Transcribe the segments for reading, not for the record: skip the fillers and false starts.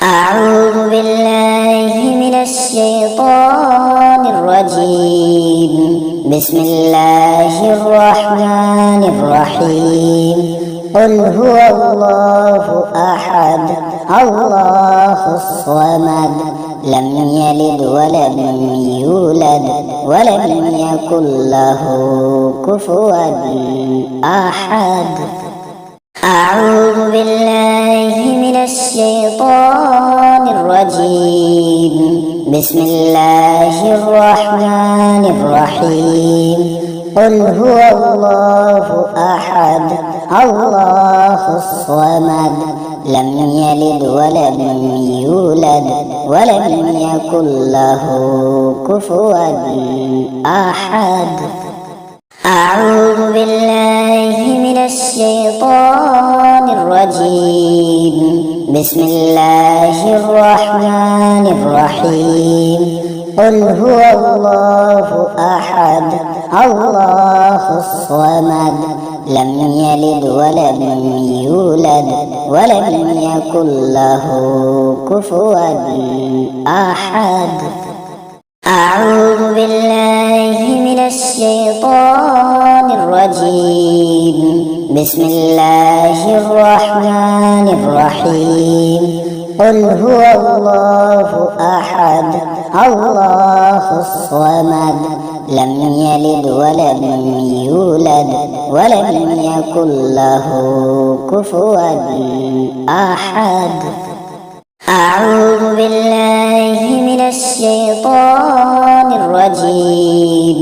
أعوذ بالله من الشيطان الرجيم. بسم الله الرحمن الرحيم. قل هو الله أحد الله الصمد لم يلد ولم يولد ولم يكن له كفوا أحد. أعوذ بالله من الشيطان الرجيم. بسم الله الرحمن الرحيم. قل هو الله أحد الله الصمد لم يلد ولم يولد ولم يكن له كفوا أحد. أعوذ بالله من الشيطان الرجيم. بسم الله الرحمن الرحيم. قل هو الله أحد الله الصمد لم يلد ولم يولد ولم يكن له كفوا أحد. أعوذ بالله من الشيطان الرجيم. بسم الله الرحمن الرحيم. قل هو الله أحد الله الصمد لم يلد ولم يولد ولم يكن له كفوا أحد. أعوذ بالله من الشيطان الرجيم.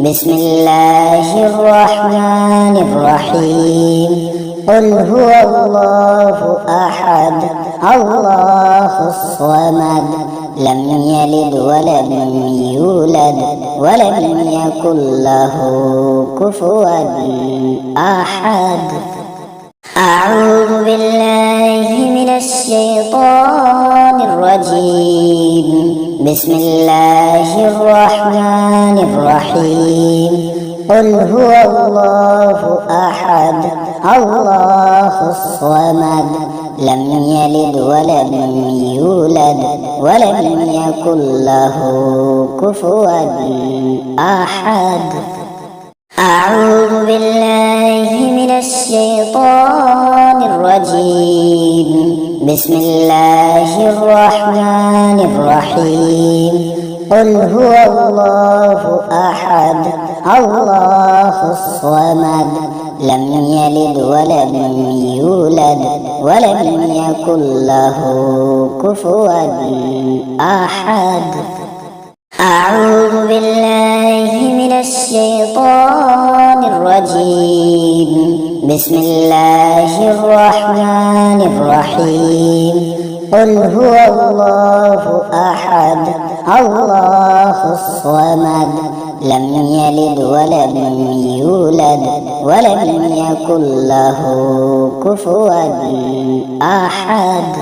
بسم الله الرحمن الرحيم. قل هو الله أحد الله الصمد لم يلد ولم يولد ولم يكن له كفوا أحد. أعوذ بالله من الشيطان الرجيم. بسم الله الرحمن الرحيم. قل هو الله أحد الله الصمد لم يلد ولم يولد ولم يكن له كفوا أحد. أعوذ بالله من الشيطان الرجيم. بسم الله الرحمن الرحيم. قل هو الله أحد الله الصمد لم يلد ولم يولد ولم يكن له كفوا أحد. أعوذ بالله من الشيطان الرجيم. بسم الله الرحمن الرحيم. قل هو الله أحد الله الصمد لم يلد ولم يولد ولم يكن له كفوا أحد.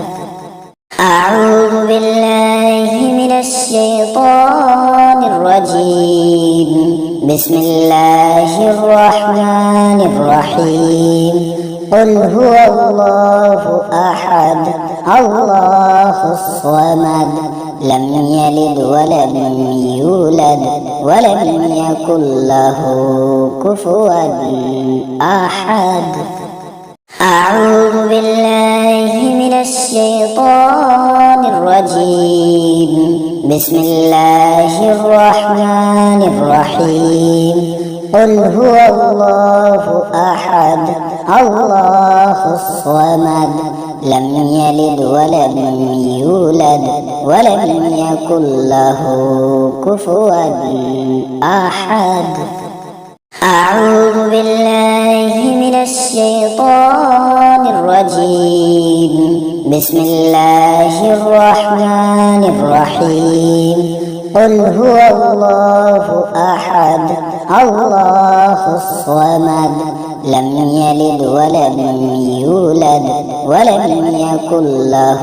أعوذ بالله من الشيطان الرجيم. بسم الله الرحمن الرحيم. قل هو الله أحد الله الصمد لم يلد ولم يولد ولم يكن له كفوا أحد. أعوذ بالله من الشيطان الرجيم. بسم الله الرحمن الرحيم. قل هو الله أحد الله الصمد لم يلد ولم يولد ولم يكن له كفوا أحد. أعوذ بالله من الشيطان الرجيم. بسم الله الرحمن الرحيم. قل هو الله أحد الله الصمد لم يلد ولم يولد ولم يكن له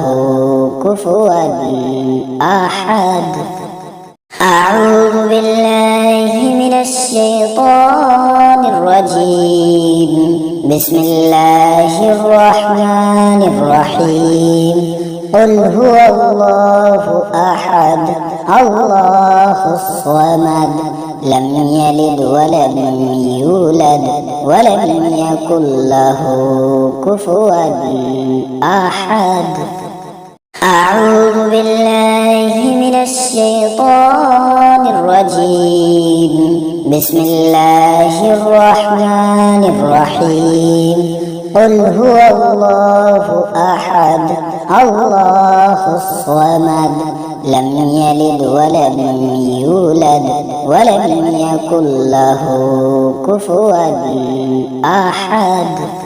كفوا أحد. أعوذ بالله من الشيطان الرجيم. بسم الله الرحمن الرحيم. قل هو الله أحد الله الصمد لم يلد ولم يولد ولم يكن له كفوا أحد. أعوذ بالله من الشيطان الرجيم. بسم الله الرحمن الرحيم. قل هو الله أحد الله الصمد لم يلد ولم يولد ولم يكن له كفوا أحد.